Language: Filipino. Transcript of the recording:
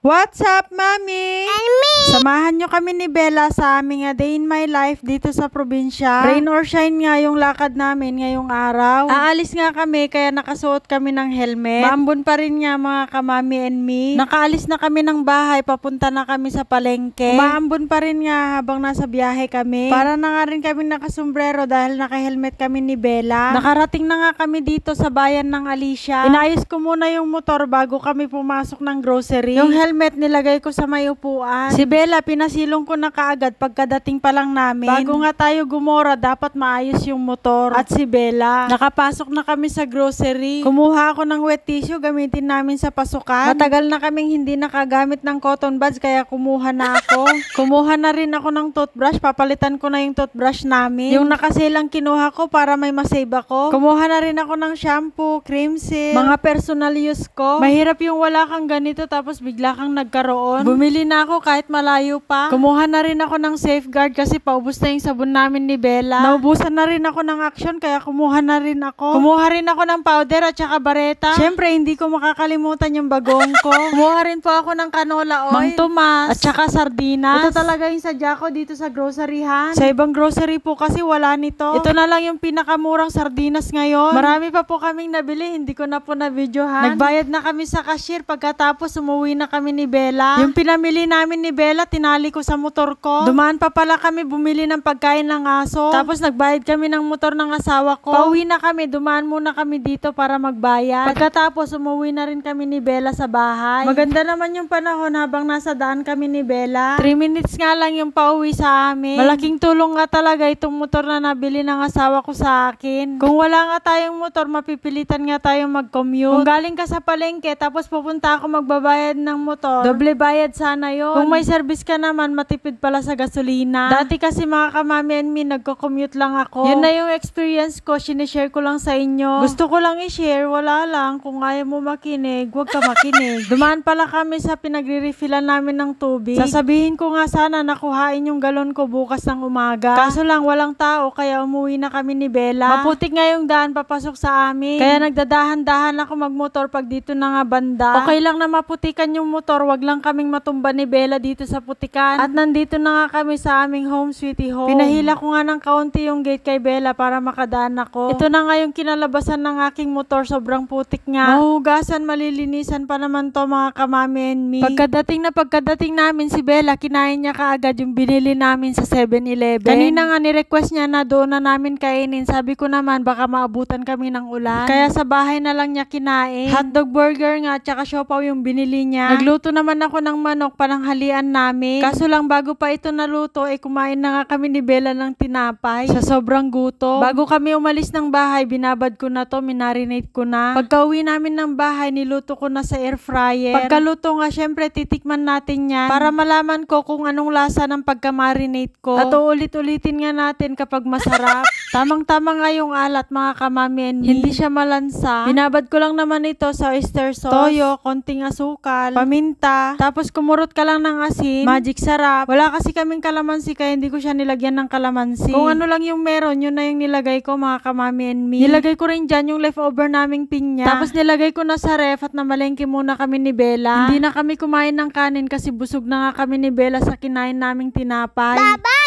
What's up, Mami? And me! Samahan nyo kami ni Bella sa aming day in my life dito sa probinsya. Rain or shine nga yung lakad namin ngayong araw. Aalis nga kami kaya nakasuot kami ng helmet. Maambon pa rin nga mga kamami and me. Nakaalis na kami ng bahay, papunta na kami sa palengke. Maambon pa rin nga habang nasa biyahe kami. Para na nga rin kami nakasombrero dahil naka-helmet kami ni Bella. Nakarating na nga kami dito sa bayan ng Alicia. Inayos ko muna yung motor bago kami pumasok ng grocery. Yung helmet nilagay ko sa may upuan. Si Bella, pinasilong ko na kaagad pagkadating pa lang namin. Bago nga tayo gumora, dapat maayos yung motor. At si Bella, nakapasok na kami sa grocery. Kumuha ako ng wet tissue, gamitin namin sa pasukan. Matagal na kaming hindi nakagamit ng cotton buds, kaya kumuha na ako. Kumuha na rin ako ng toothbrush, papalitan ko na yung toothbrush namin. Yung nakaselang kinuha ko para may masave ako. Kumuha na rin ako ng shampoo, cream seal, mga personal use ko. Mahirap yung wala kang ganito tapos bigla kang nagkaroon. Bumili na ako kahit malayo pa. Kumuha na rin ako ng safeguard kasi paubos na yung sabon namin ni Bella. Naubusan na rin ako ng action kaya kumuha na rin ako. Kumuha rin ako ng powder at saka bareta. Syempre hindi ko makakalimutan yung bagong ko. Kumuha rin po ako ng canola oil, Mang Tomas, at saka sardinas. Ito talaga yung sadya ko dito sa groceryhan. Sa ibang grocery po kasi wala nito. Ito na lang yung pinakamurang sardinas ngayon. Marami pa po kaming nabili, hindi ko na po na-videohan. Nagbayad na kami sa cashier pagkatapos umuwi na kami ni Bella. Yung pinamili namin ni Bella, tinali ko sa motor ko. Dumaan pa pala kami bumili ng pagkain ng aso. Tapos nagbayad kami ng motor ng asawa ko. Pauwi na kami, dumaan muna kami dito para magbayad. Pagkatapos umuwi na rin kami ni Bella sa bahay. Maganda naman yung panahon habang nasa daan kami ni Bella. 3 minutes nga lang yung pauwi sa amin. Malaking tulong nga talaga itong motor na nabili ng asawa ko sa akin. Kung wala nga tayong motor, mapipilitan nga tayong mag-commute. Kung galing ka sa palengke tapos pupunta ako magbabayad ng motor, doble bayad sana yon. Kung may service ka naman, matipid pala sa gasolina. Dati kasi mga kamami and me, nagko-commute lang ako. Yun na yung experience ko, sinishare ko lang sa inyo. Gusto ko lang i-share, wala lang. Kung ayaw mo makinig, huwag ka makinig. Dumaan pala kami sa pinagre-refillan namin ng tubig. Sasabihin ko nga sana nakuhain yung galon ko bukas ng umaga. Kaso lang walang tao, kaya umuwi na kami ni Bella. Maputik nga yung daan papasok sa amin. Kaya nagdadahan-dahan ako magmotor pag dito na nga banda. Okay lang na maputikan yung motor, wag lang kaming matumba ni Bella dito sa putikan. At nandito na nga kami sa aming home sweetie home. Pinahila ko nga ng kaunti yung gate kay Bella para makadaan ako. Ito na nga yung kinalabasan ng aking motor, sobrang putik nga. Mahugasan, malilinisan pa naman to mga kamami and me. Pagkadating namin si Bella, kinain niya kaagad yung binili namin sa 7-Eleven. Kanina nga ni-request niya na doon na namin kainin. Sabi ko naman baka maabutan kami ng ulan. Kaya sa bahay na lang niya kinain. Hotdog burger nga, tsaka siopaw yung binili niya. Nagluto naman ako ng manok pananghalian namin. Kaso lang bago pa ito naluto, kumain na nga kami ni Bella ng tinapay. Sa sobrang gutom. Bago kami umalis ng bahay, binabad ko na to, minarinate ko na. Pagka-uwi namin ng bahay, niluto ko na sa air fryer. Pagkaluto nga, syempre titikman natin yan para malaman ko kung anong lasa ng pagka-marinate ko. At ulit-ulitin nga natin kapag masarap. Tamang-tama nga yung alat mga kamami and me. Hindi siya malansa. Binabad ko lang naman ito sa oyster sauce, toyo, konting asukal, paminta, tapos kumurot ka lang ng asin, magic sarap. Wala kasi kaming kalamansi kaya hindi ko siya nilagyan ng kalamansi. Kung ano lang yung meron, yun na yung nilagay ko mga kamami and me. Nilagay ko rin dyan yung leftover naming pinya. Tapos nilagay ko na sa ref at namalengke muna kami ni Bella. Hindi na kami kumain ng kanin kasi busog na nga kami ni Bella sa kinain naming tinapay. Bye-bye!